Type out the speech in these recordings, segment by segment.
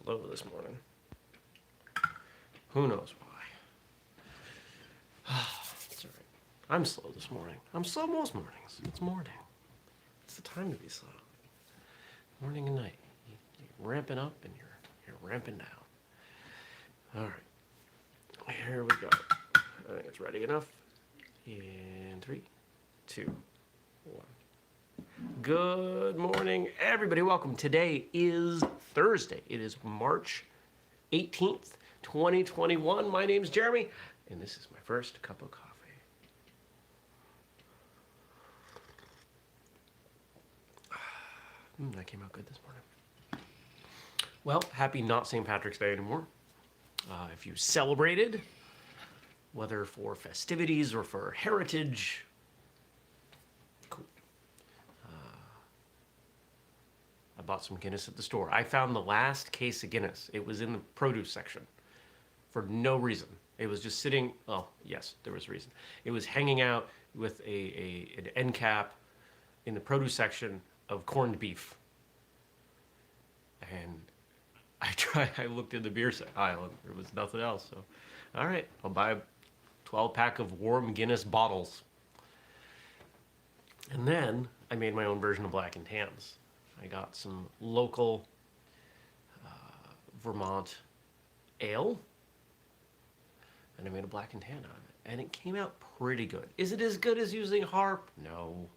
slow this morning. Who knows why? It's all right. I'm slow this morning. I'm slow most mornings. It's morning. It's the time to be slow. Morning and night. You're ramping up and you're ramping down. All right. Here we go. I think it's ready enough. In 3, 2, 1. Good morning, everybody. Welcome. Today is Thursday. It is March 18th, 2021. My name's Jeremy, and this is my first cup of coffee. That came out good this morning. Well, happy not St. Patrick's Day anymore. If you celebrated, whether for festivities or for heritage, cool. I bought some Guinness at the store. I found the last case of Guinness. It was in the produce section for no reason. It was just sitting, oh, yes, there was a reason. It was hanging out with an end cap in the produce section of corned beef. And I looked in the beer aisle and there was nothing else. So, all right, I'll buy a 12-pack of warm Guinness bottles. And then I made my own version of black and tans. I got some local Vermont ale, and I made a black and tan out of it. And it came out pretty good. Is it as good as using harp? No.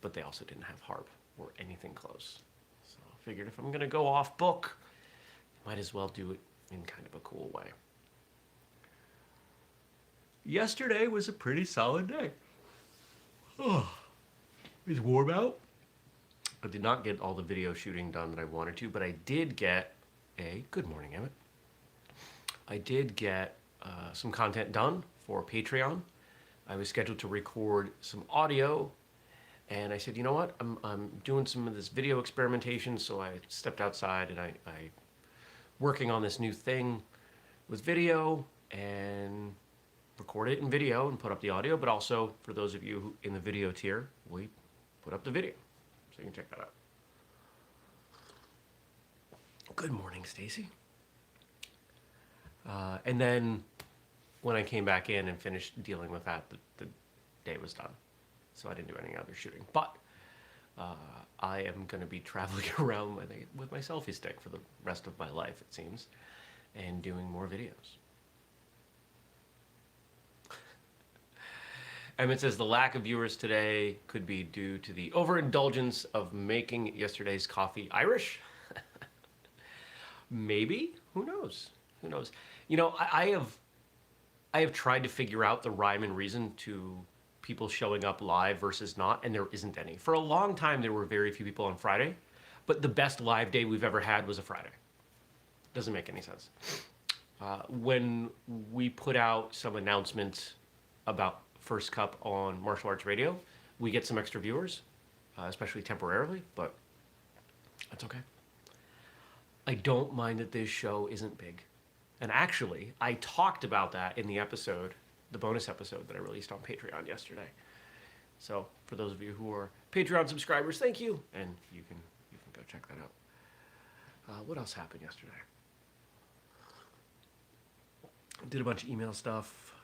But they also didn't have harp or anything close. So I figured if I'm going to go off book, might as well do it in kind of a cool way. Yesterday was a pretty solid day. Oh, it was warm out. I did not get all the video shooting done that I wanted to, but I did get good morning, Emmett. I did get some content done for Patreon. I was scheduled to record some audio, and I said, you know what? I'm doing some of this video experimentation, so I stepped outside and I working on this new thing with video and record it in video and put up the audio, but also for those of you who, in the video tier, we put up the video. So you can check that out. Good morning, Stacy. And then when I came back in and finished dealing with that, the day was done. So I didn't do any other shooting. But I am going to be traveling around with my selfie stick for the rest of my life, it seems, and doing more videos. Emmett says the lack of viewers today could be due to the overindulgence of making yesterday's coffee Irish. Maybe. Who knows? Who knows? You know, I have tried to figure out the rhyme and reason to people showing up live versus not, and there isn't any. For a long time, there were very few people on Friday, but the best live day we've ever had was a Friday. Doesn't make any sense. When we put out some announcements about First Cup on Martial Arts Radio, we get some extra viewers, especially temporarily, but that's okay. I don't mind that this show isn't big. And actually, I talked about that in the episode, the bonus episode that I released on Patreon yesterday. So for those of you who are Patreon subscribers, thank you, and you can go check that out. What else happened yesterday? Did a bunch of email stuff.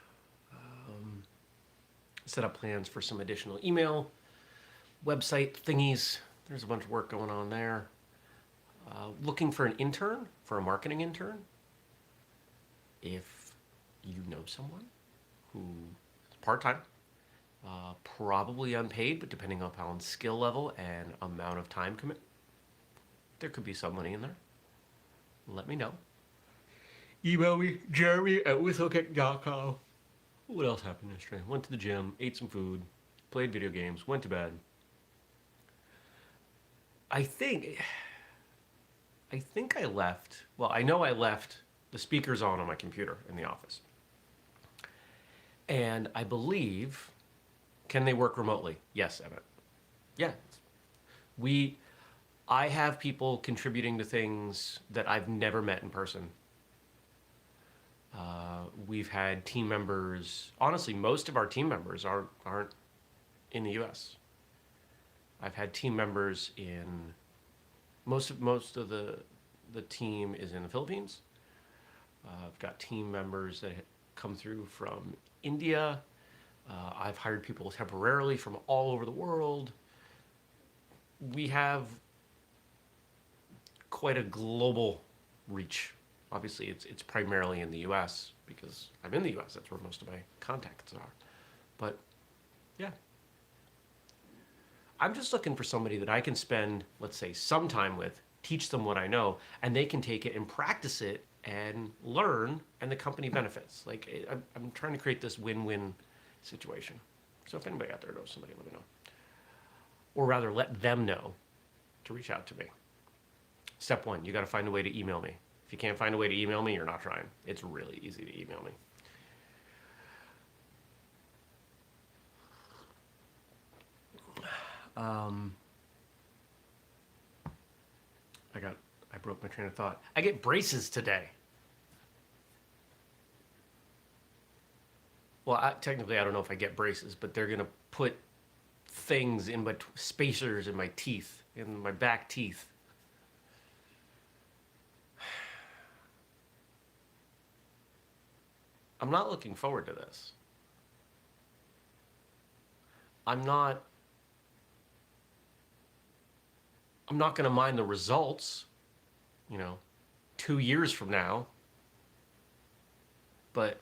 Set up plans for some additional email, website thingies. There's a bunch of work going on there. Looking for an intern, for a marketing intern. If you know someone who is part-time, probably unpaid, but depending upon skill level and amount of time commit, there could be some money in there. Let me know. Email me, jeremy@whistlekick.com. What else happened yesterday? Went to the gym, ate some food, played video games, went to bed. I think I left, well, I know I left the speakers on my computer in the office. And I believe, can they work remotely? Yes, Emmett. Yeah. I have people contributing to things that I've never met in person. We've had team members, honestly, most of our team members aren't in the US. I've had team members in most of the the team is in the Philippines. I've got team members that come through from India. I've hired people temporarily from all over the world. We have quite a global reach. Obviously, it's primarily in the U.S. because I'm in the U.S. That's where most of my contacts are. But yeah, I'm just looking for somebody that I can spend, let's say, some time with, teach them what I know, and they can take it and practice it and learn, and the company benefits. Like, I'm trying to create this win-win situation. So if anybody out there knows somebody, let me know. Or rather, let them know to reach out to me. Step one, you got to find a way to email me. If you can't find a way to email me, you're not trying. It's really easy to email me. I broke my train of thought. I get braces today. Well, technically, I don't know if I get braces, but they're going to put things in my spacers in my teeth, in my back teeth. I'm not looking forward to this. I'm not going to mind the results, 2 years from now. But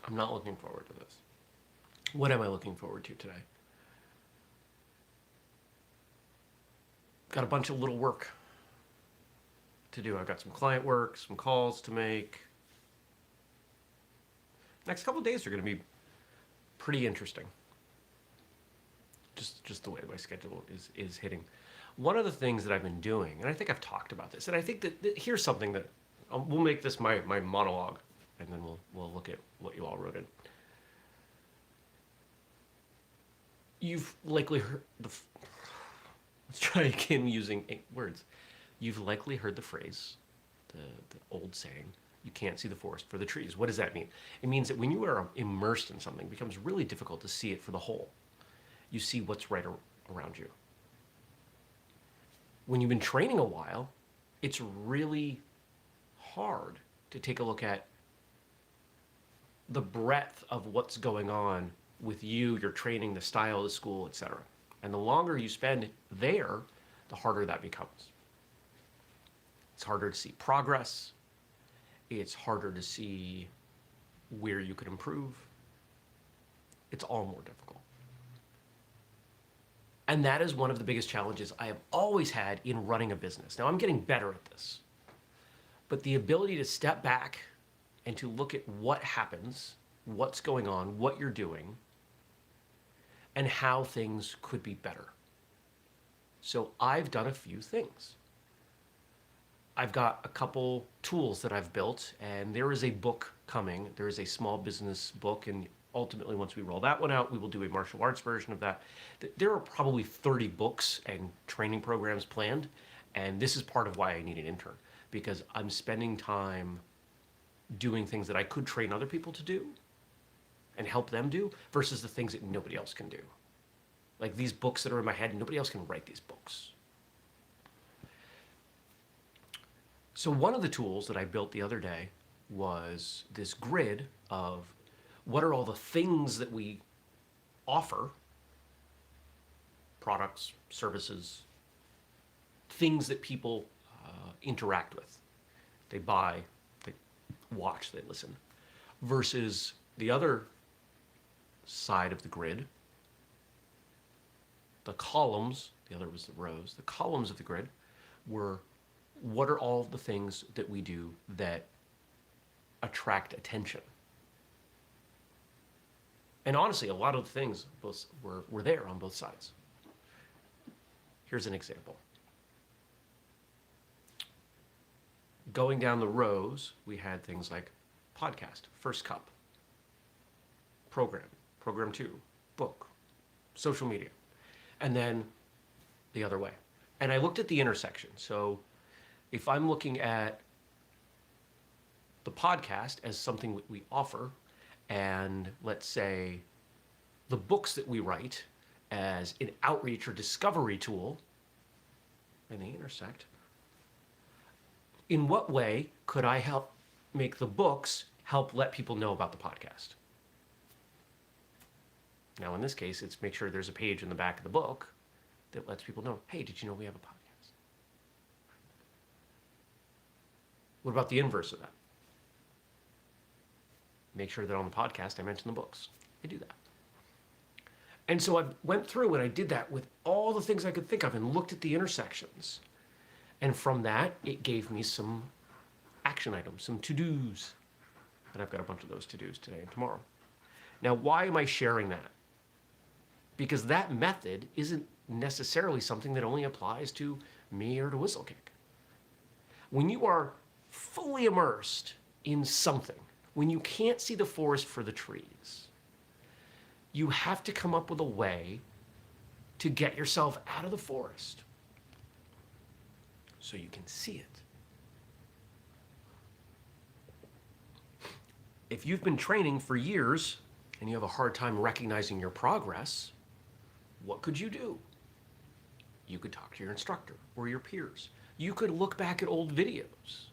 I'm not looking forward to this. What am I looking forward to today? Got a bunch of little work to do. I've got some client work, some calls to make. Next couple of days are going to be pretty interesting. Just the way my schedule is hitting. One of the things that I've been doing, and I think I've talked about this, and I think that here's something that we'll make this my monologue, and then we'll look at what you all wrote in. You've likely heard let's try again using 8 words. You've likely heard the phrase, the old saying, you can't see the forest for the trees. What does that mean? It means that when you are immersed in something, it becomes really difficult to see it for the whole. You see what's right around you. When you've been training a while, it's really hard to take a look at the breadth of what's going on with you, your training, the style of the school, etc. And the longer you spend there, the harder that becomes. It's harder to see progress. It's harder to see where you could improve. It's all more difficult. And that is one of the biggest challenges I have always had in running a business. Now, I'm getting better at this. But the ability to step back and to look at what happens, what's going on, what you're doing, and how things could be better. So I've done a few things. I've got a couple tools that I've built, and there is a book coming. There is a small business book, and ultimately, once we roll that one out, we will do a martial arts version of that. There are probably 30 books and training programs planned, and this is part of why I need an intern, because I'm spending time doing things that I could train other people to do and help them do versus the things that nobody else can do. Like these books that are in my head, nobody else can write these books. So one of the tools that I built the other day was this grid of what are all the things that we offer, products, services, things that people interact with. They buy, they watch, they listen, versus the other side of the grid, the columns, the other was the rows, the columns of the grid were what are all the things that we do that attract attention. And honestly, a lot of the things were there on both sides. Here's an example. Going down the rows, we had things like podcast, first cup, program 2, book, social media, and then the other way. And I looked at the intersection. So if I'm looking at the podcast as something that we offer, and let's say the books that we write as an outreach or discovery tool, and they intersect, in what way could I help make the books help let people know about the podcast? Now, in this case, it's make sure there's a page in the back of the book that lets people know, hey, did you know we have a podcast? What about the inverse of that? Make sure that on the podcast I mention the books. I do that. And so I went through and I did that with all the things I could think of and looked at the intersections. And from that, it gave me some action items, some to-dos. And I've got a bunch of those to-dos today and tomorrow. Now, why am I sharing that? Because that method isn't necessarily something that only applies to me or to whistlekick. When you are fully immersed in something, when you can't see the forest for the trees, you have to come up with a way to get yourself out of the forest so you can see it. If you've been training for years and you have a hard time recognizing your progress, what could you do? You could talk to your instructor or your peers. You could look back at old videos.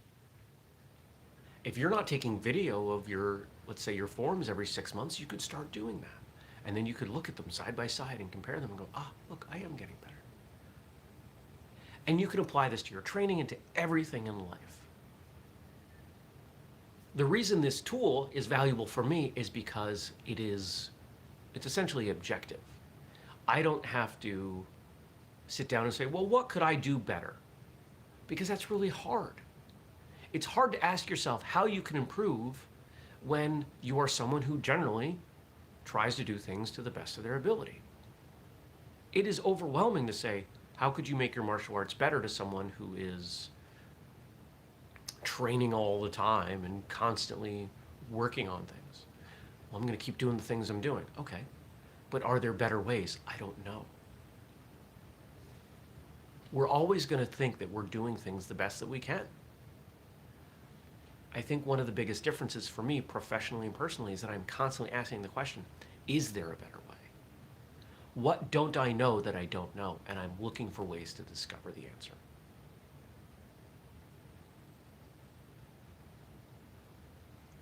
If you're not taking video of your, let's say, your forms every 6 months, you could start doing that. And then you could look at them side by side and compare them and go, look, I am getting better. And you can apply this to your training and to everything in life. The reason this tool is valuable for me is because it's essentially objective. I don't have to sit down and say, well, what could I do better? Because that's really hard. It's hard to ask yourself how you can improve when you are someone who generally tries to do things to the best of their ability. It is overwhelming to say, how could you make your martial arts better to someone who is training all the time and constantly working on things? Well, I'm going to keep doing the things I'm doing. Okay. But are there better ways? I don't know. We're always going to think that we're doing things the best that we can. I think one of the biggest differences for me, professionally and personally, is that I'm constantly asking the question, is there a better way? What don't I know that I don't know? And I'm looking for ways to discover the answer.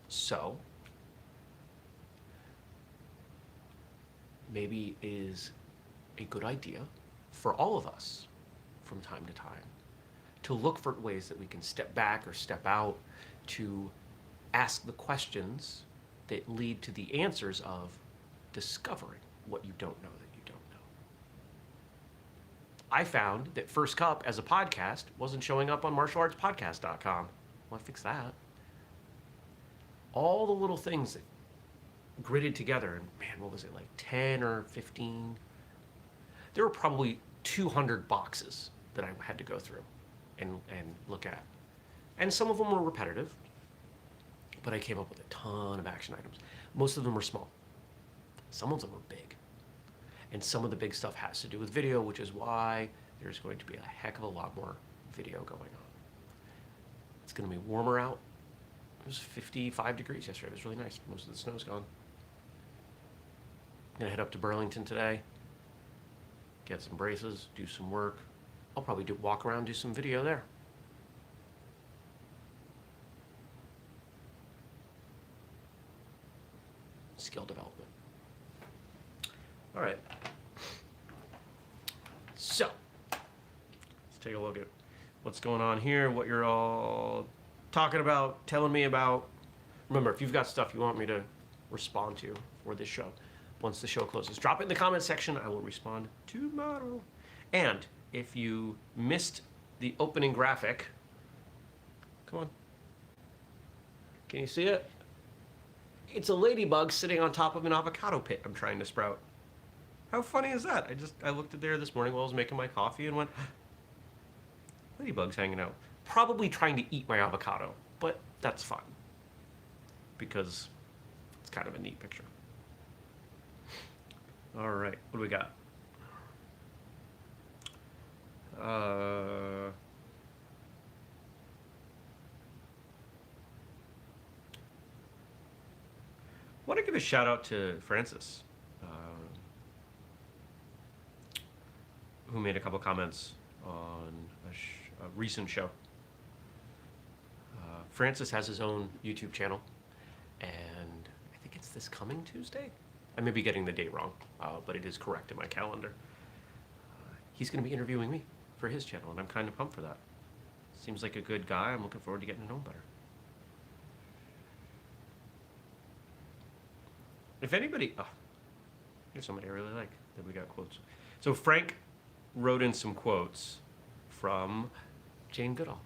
So, maybe it is a good idea for all of us from time to time to look for ways that we can step back or step out to ask the questions that lead to the answers of discovering what you don't know that you don't know. I found that First Cup as a podcast wasn't showing up on martialartspodcast.com. Well, I fixed that. All the little things that gridded together, and man, what was it, like 10 or 15? There were probably 200 boxes that I had to go through and look at. And some of them were repetitive, but I came up with a ton of action items. Most of them were small. Some of them were big. And some of the big stuff has to do with video, which is why there's going to be a heck of a lot more video going on. It's going to be warmer out. It was 55 degrees yesterday. It was really nice. Most of the snow's gone. I'm going to head up to Burlington today, get some braces, do some work. I'll probably walk around, do some video there. Skill development. All right. So, let's take a look at what's going on here, what you're all talking about, telling me about. Remember, if you've got stuff you want me to respond to for this show, once the show closes, drop it in the comment section. I will respond tomorrow. And if you missed the opening graphic, come on. Can you see it? It's a ladybug sitting on top of an avocado pit I'm trying to sprout. How funny is that? I looked at there this morning while I was making my coffee and went, ladybug's hanging out. Probably trying to eat my avocado, but that's fun because it's kind of a neat picture. All right, what do we got? I want to give a shout out to Francis. who made a couple comments on a recent show. Francis has his own YouTube channel, and I think it's this coming Tuesday. I may be getting the date wrong, but it is correct in my calendar. He's going to be interviewing me for his channel, and I'm kind of pumped for that. Seems like a good guy. I'm looking forward to getting to know him better. If anybody, here's somebody I really like that we got quotes. So Frank wrote in some quotes from Jane Goodall.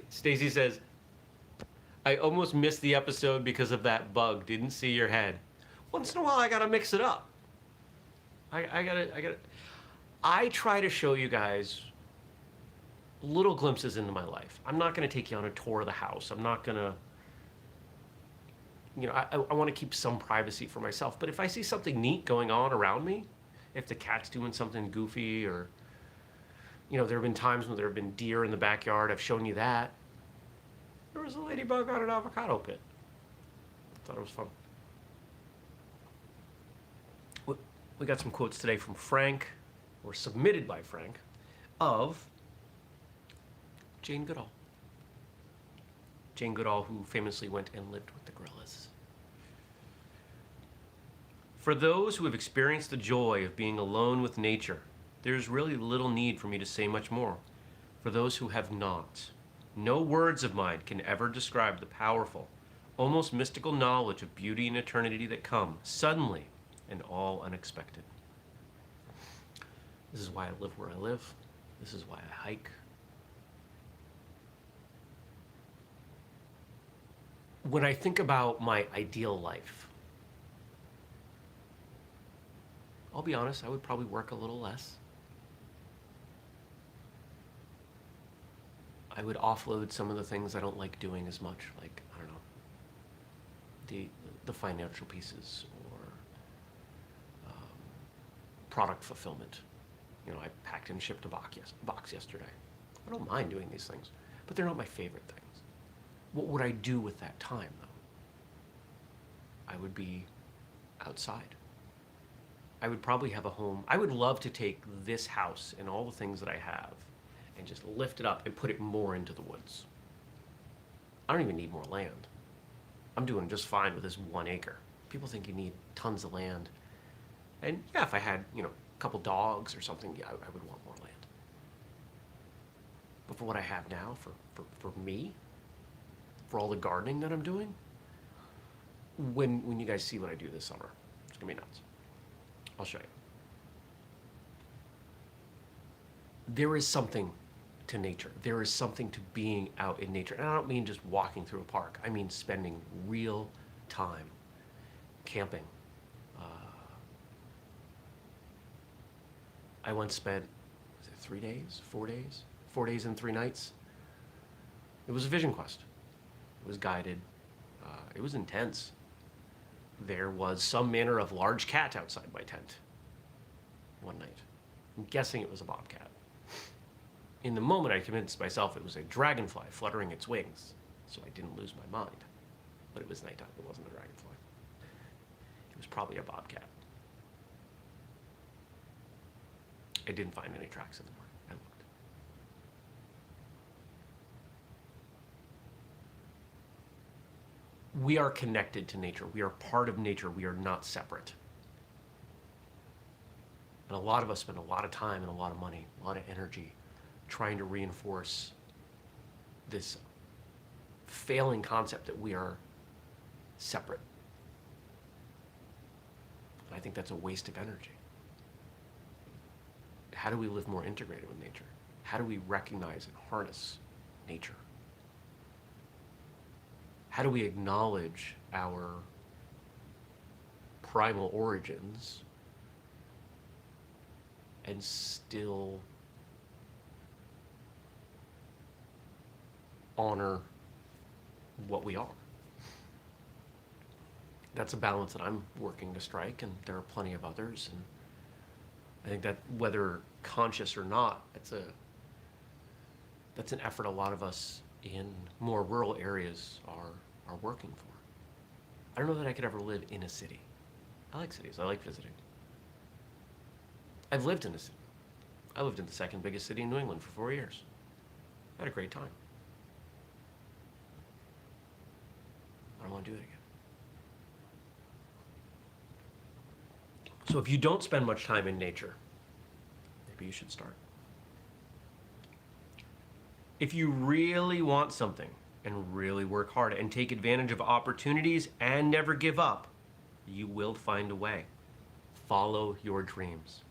Stacy says, I almost missed the episode because of that bug. Didn't see your head. Once in a while, I gotta mix it up. I try to show you guys little glimpses into my life. I'm not gonna take you on a tour of the house. I'm not gonna, I want to keep some privacy for myself. But if I see something neat going on around me, if the cat's doing something goofy, or, there have been times when there have been deer in the backyard, I've shown you that. There was a ladybug on an avocado pit. I thought it was fun. We got some quotes today from Frank, or submitted by Frank, of Jane Goodall. Jane Goodall, who famously went and lived with the gorillas. For those who have experienced the joy of being alone with nature, there's really little need for me to say much more. For those who have not, no words of mine can ever describe the powerful, almost mystical knowledge of beauty and eternity that come suddenly and all unexpected. This is why I live where I live. This is why I hike. When I think about my ideal life, I'll be honest, I would probably work a little less. I would offload some of the things I don't like doing as much, like, I don't know, the financial pieces, or product fulfillment. I packed and shipped a box yesterday. I don't mind doing these things, but they're not my favorite things. What would I do with that time, though? I would be outside. I would probably have a home. I would love to take this house and all the things that I have and just lift it up and put it more into the woods. I don't even need more land. I'm doing just fine with this 1 acre. People think you need tons of land. And yeah, if I had, a couple dogs or something, yeah, I would want more land. But for what I have now, for me, for all the gardening that I'm doing, when you guys see what I do this summer, it's gonna be nuts. I'll show you. There is something to nature. There is something to being out in nature. And I don't mean just walking through a park. I mean spending real time camping. I once spent, 3 days, 4 days? 4 days and 3 nights. It was a vision quest. It was guided. It was intense. There was some manner of large cat outside my tent one night. I'm guessing it was a bobcat. In the moment, I convinced myself it was a dragonfly fluttering its wings, so I didn't lose my mind. But it was nighttime. It wasn't a dragonfly. It was probably a bobcat. I didn't find any tracks anymore. I looked. We are connected to nature. We are part of nature. We are not separate. And a lot of us spend a lot of time and a lot of money, a lot of energy trying to reinforce this failing concept that we are separate. And I think that's a waste of energy. How do we live more integrated with nature? How do we recognize and harness nature? How do we acknowledge our primal origins and still honor what we are? That's a balance that I'm working to strike, and there are plenty of others. And I think that whether conscious or not, that's an effort a lot of us in more rural areas are working for. I don't know that I could ever live in a city. I like cities. I like visiting. I've lived in a city. I lived in the second biggest city in New England for 4 years. I had a great time. I don't want to do it again. So if you don't spend much time in nature, maybe you should start. If you really want something and really work hard and take advantage of opportunities and never give up, you will find a way. Follow your dreams.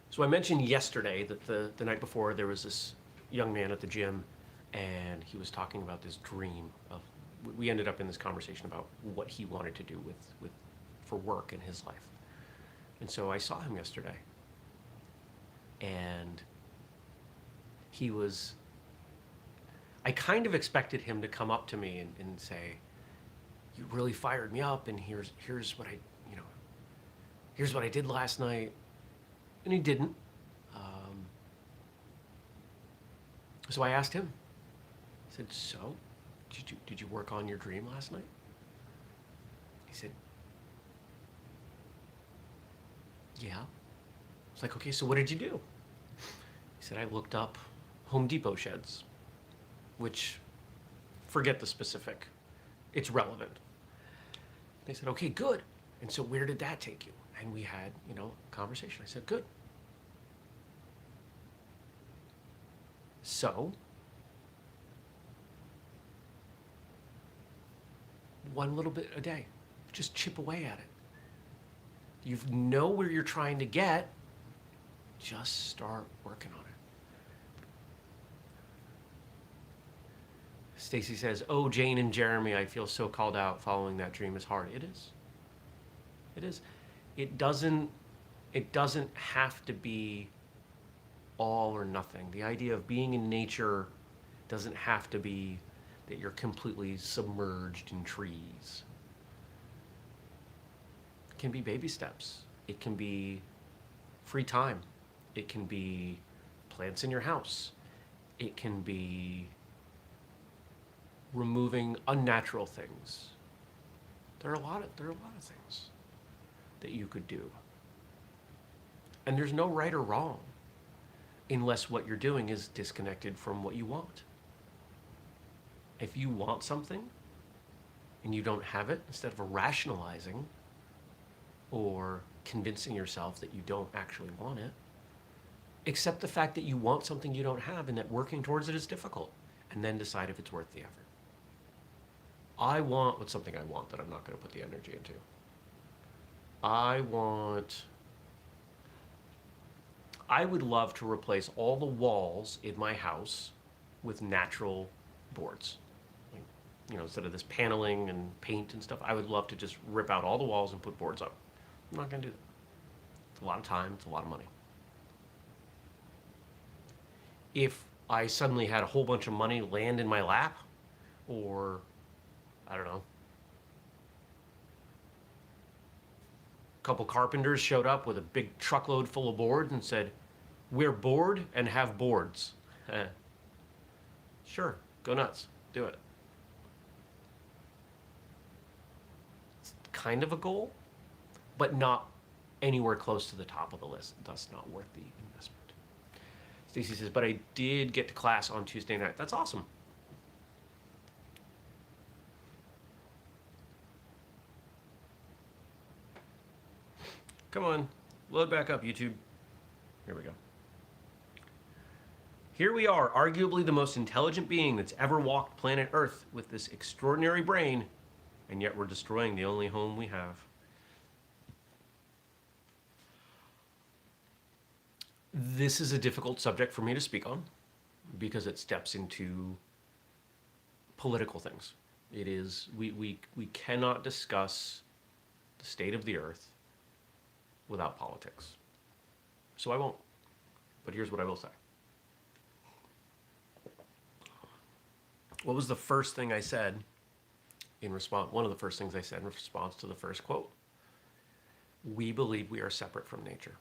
So I mentioned yesterday that the night before there was this young man at the gym, and he was talking about this dream of, we ended up in this conversation about what he wanted to do with for work in his life. And so I saw him yesterday, and I kind of expected him to come up to me and say, you really fired me up, and here's what here's what I did last night. And he didn't. So I asked him. I said, so, did you work on your dream last night? He said, yeah. I was like, okay, so what did you do? He said, I looked up Home Depot sheds, which, forget the specific, it's relevant. They said, okay, good. And so where did that take you? And we had, a conversation. I said, good. So, one little bit a day, just chip away at it. You know where you're trying to get, just start working on it. Stacy says, oh, Jane and Jeremy, I feel so called out. Following that dream is hard. It is. It is. It doesn't have to be all or nothing. The idea of being in nature doesn't have to be that you're completely submerged in trees. It can be baby steps. It can be free time. It can be plants in your house. It can be removing unnatural things. There are a lot of things that you could do. And there's no right or wrong unless what you're doing is disconnected from what you want. If you want something and you don't have it, instead of rationalizing or convincing yourself that you don't actually want it, accept the fact that you want something you don't have and that working towards it is difficult, and then decide if it's worth the effort. I want what's something I want that I'm not going to put the energy into. I would love to replace all the walls in my house with natural boards. Instead of this paneling and paint and stuff, I would love to just rip out all the walls and put boards up. I'm not going to do that. It's a lot of time, it's a lot of money. If I suddenly had a whole bunch of money land in my lap, or, I don't know, a couple carpenters showed up with a big truckload full of boards and said, we're bored and have boards. Sure, go nuts, do it. It's kind of a goal, but not anywhere close to the top of the list. Thus not worth the investment. Stacy says, but I did get to class on Tuesday night. That's awesome. Come on, load back up, YouTube. Here we go. Here we are, arguably the most intelligent being that's ever walked planet Earth with this extraordinary brain, and yet we're destroying the only home we have. This is a difficult subject for me to speak on because it steps into political things. It is, we cannot discuss the state of the earth without politics. So I won't. But here's what I will say. What was the first thing I said in response? One of the first things I said in response to the first quote. We believe we are separate from nature.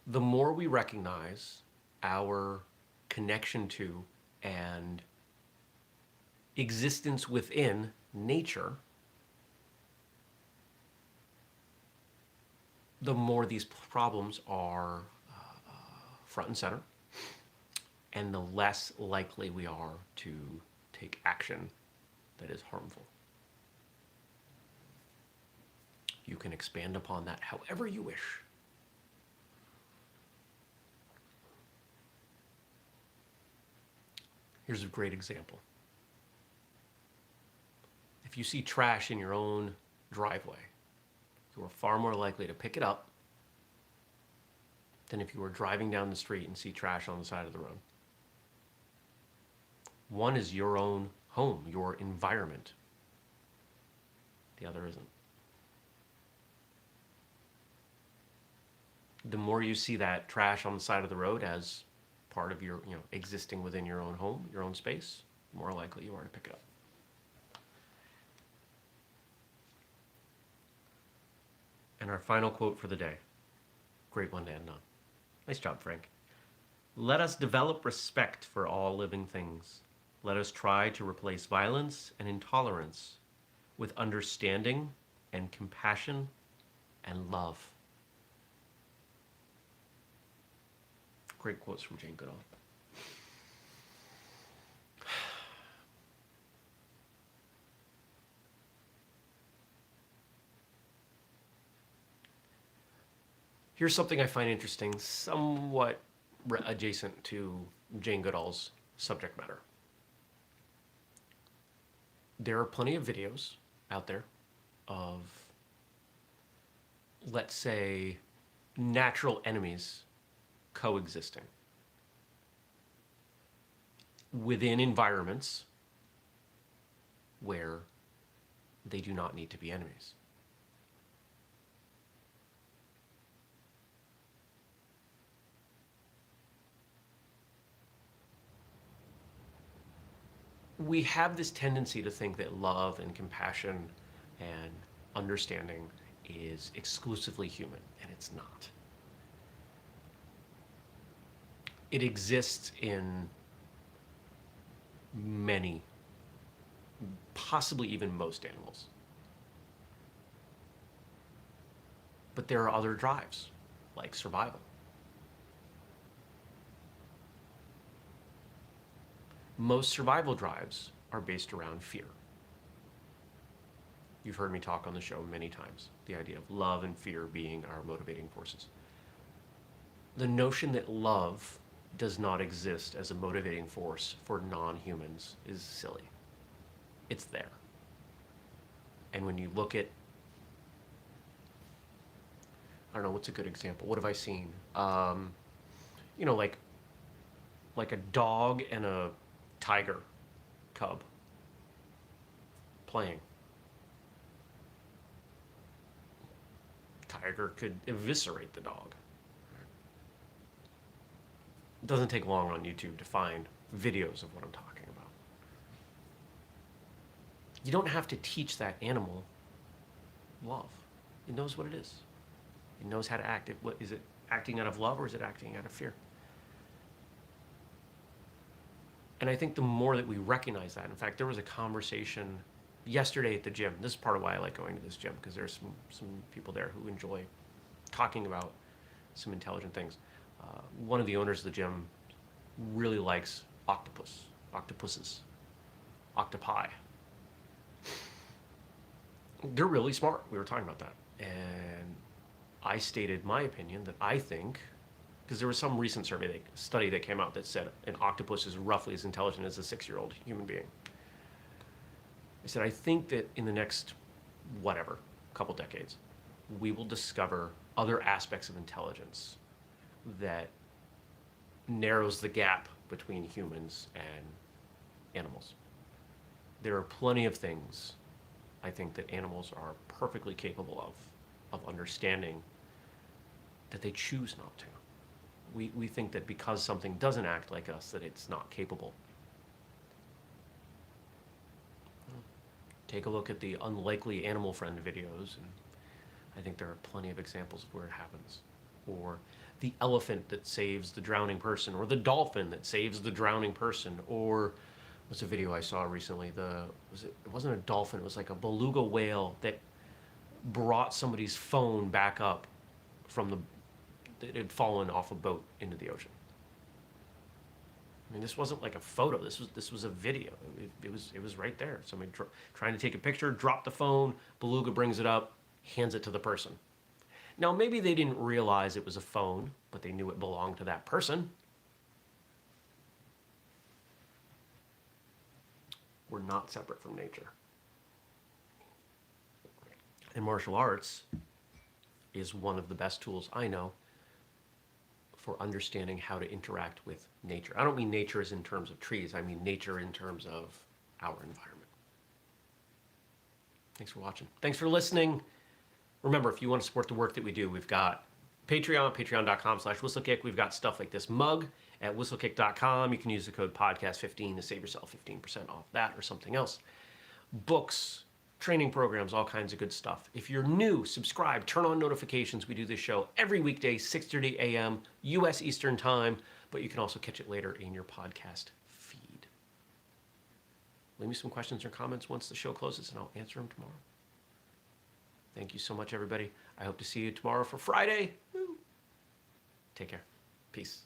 The more we recognize our connection to and existence within nature, the more these problems are front and center, and the less likely we are to take action that is harmful. You can expand upon that however you wish. Here's a great example. If you see trash in your own driveway, you are far more likely to pick it up than if you were driving down the street and see trash on the side of the road. One is your own home, your environment. The other isn't. The more you see that trash on the side of the road as part of your, existing within your own home, your own space, the more likely you are to pick it up. And our final quote for the day. Great one to end on. Nice job, Frank. Let us develop respect for all living things. Let us try to replace violence and intolerance with understanding and compassion and love. Great quotes from Jane Goodall. Here's something I find interesting, somewhat adjacent to Jane Goodall's subject matter. There are plenty of videos out there of, let's say, natural enemies coexisting within environments where they do not need to be enemies. We have this tendency to think that love and compassion and understanding is exclusively human, and it's not. It exists in many, possibly even most animals. But there are other drives, like survival. Most survival drives are based around fear. You've heard me talk on the show many times, the idea of love and fear being our motivating forces. The notion that love does not exist as a motivating force for non-humans is silly. It's there. And when you look at, I don't know, what's a good example? What have I seen? Like a dog and a tiger cub playing. Tiger could eviscerate the dog. It doesn't take long on YouTube to find videos of what I'm talking about. You don't have to teach that animal love. It knows what it is. It knows how to act. What is it, acting out of love or is it acting out of fear? And I think the more that we recognize that, in fact, there was a conversation yesterday at the gym. This is part of why I like going to this gym, because there's some people there who enjoy talking about some intelligent things. One of the owners of the gym really likes octopuses, octopi. They're really smart. We were talking about that. And I stated my opinion that I think, because there was some recent study that came out that said an octopus is roughly as intelligent as a 6-year-old human being. I said, I think that in the next, couple decades, we will discover other aspects of intelligence that narrows the gap between humans and animals. There are plenty of things I think that animals are perfectly capable of understanding that they choose not to. We think that because something doesn't act like us, that it's not capable. Take a look at the unlikely animal friend videos, and I think there are plenty of examples of where it happens. Or the elephant that saves the drowning person, or the dolphin that saves the drowning person, or what's a video I saw recently? It wasn't a dolphin, it was like a beluga whale that brought somebody's phone back up from it had fallen off a boat into the ocean. I mean, this wasn't like a photo. This was a video. It was right there. Somebody trying to take a picture, dropped the phone. Beluga brings it up, hands it to the person. Now maybe they didn't realize it was a phone, but they knew it belonged to that person. We're not separate from nature. And martial arts is one of the best tools I know for understanding how to interact with nature. I don't mean nature as in terms of trees. I mean nature in terms of our environment. Thanks for watching. Thanks for listening. Remember, if you want to support the work that we do, we've got Patreon, patreon.com/whistlekick. We've got stuff like this mug at whistlekick.com. You can use the code podcast15 to save yourself 15% off that or something else. Books, training programs, all kinds of good stuff. If you're new, subscribe, turn on notifications. We do this show every weekday, 6:30 a.m. U.S. Eastern Time, but you can also catch it later in your podcast feed. Leave me some questions or comments once the show closes, and I'll answer them tomorrow. Thank you so much, everybody. I hope to see you tomorrow for Friday. Woo. Take care. Peace.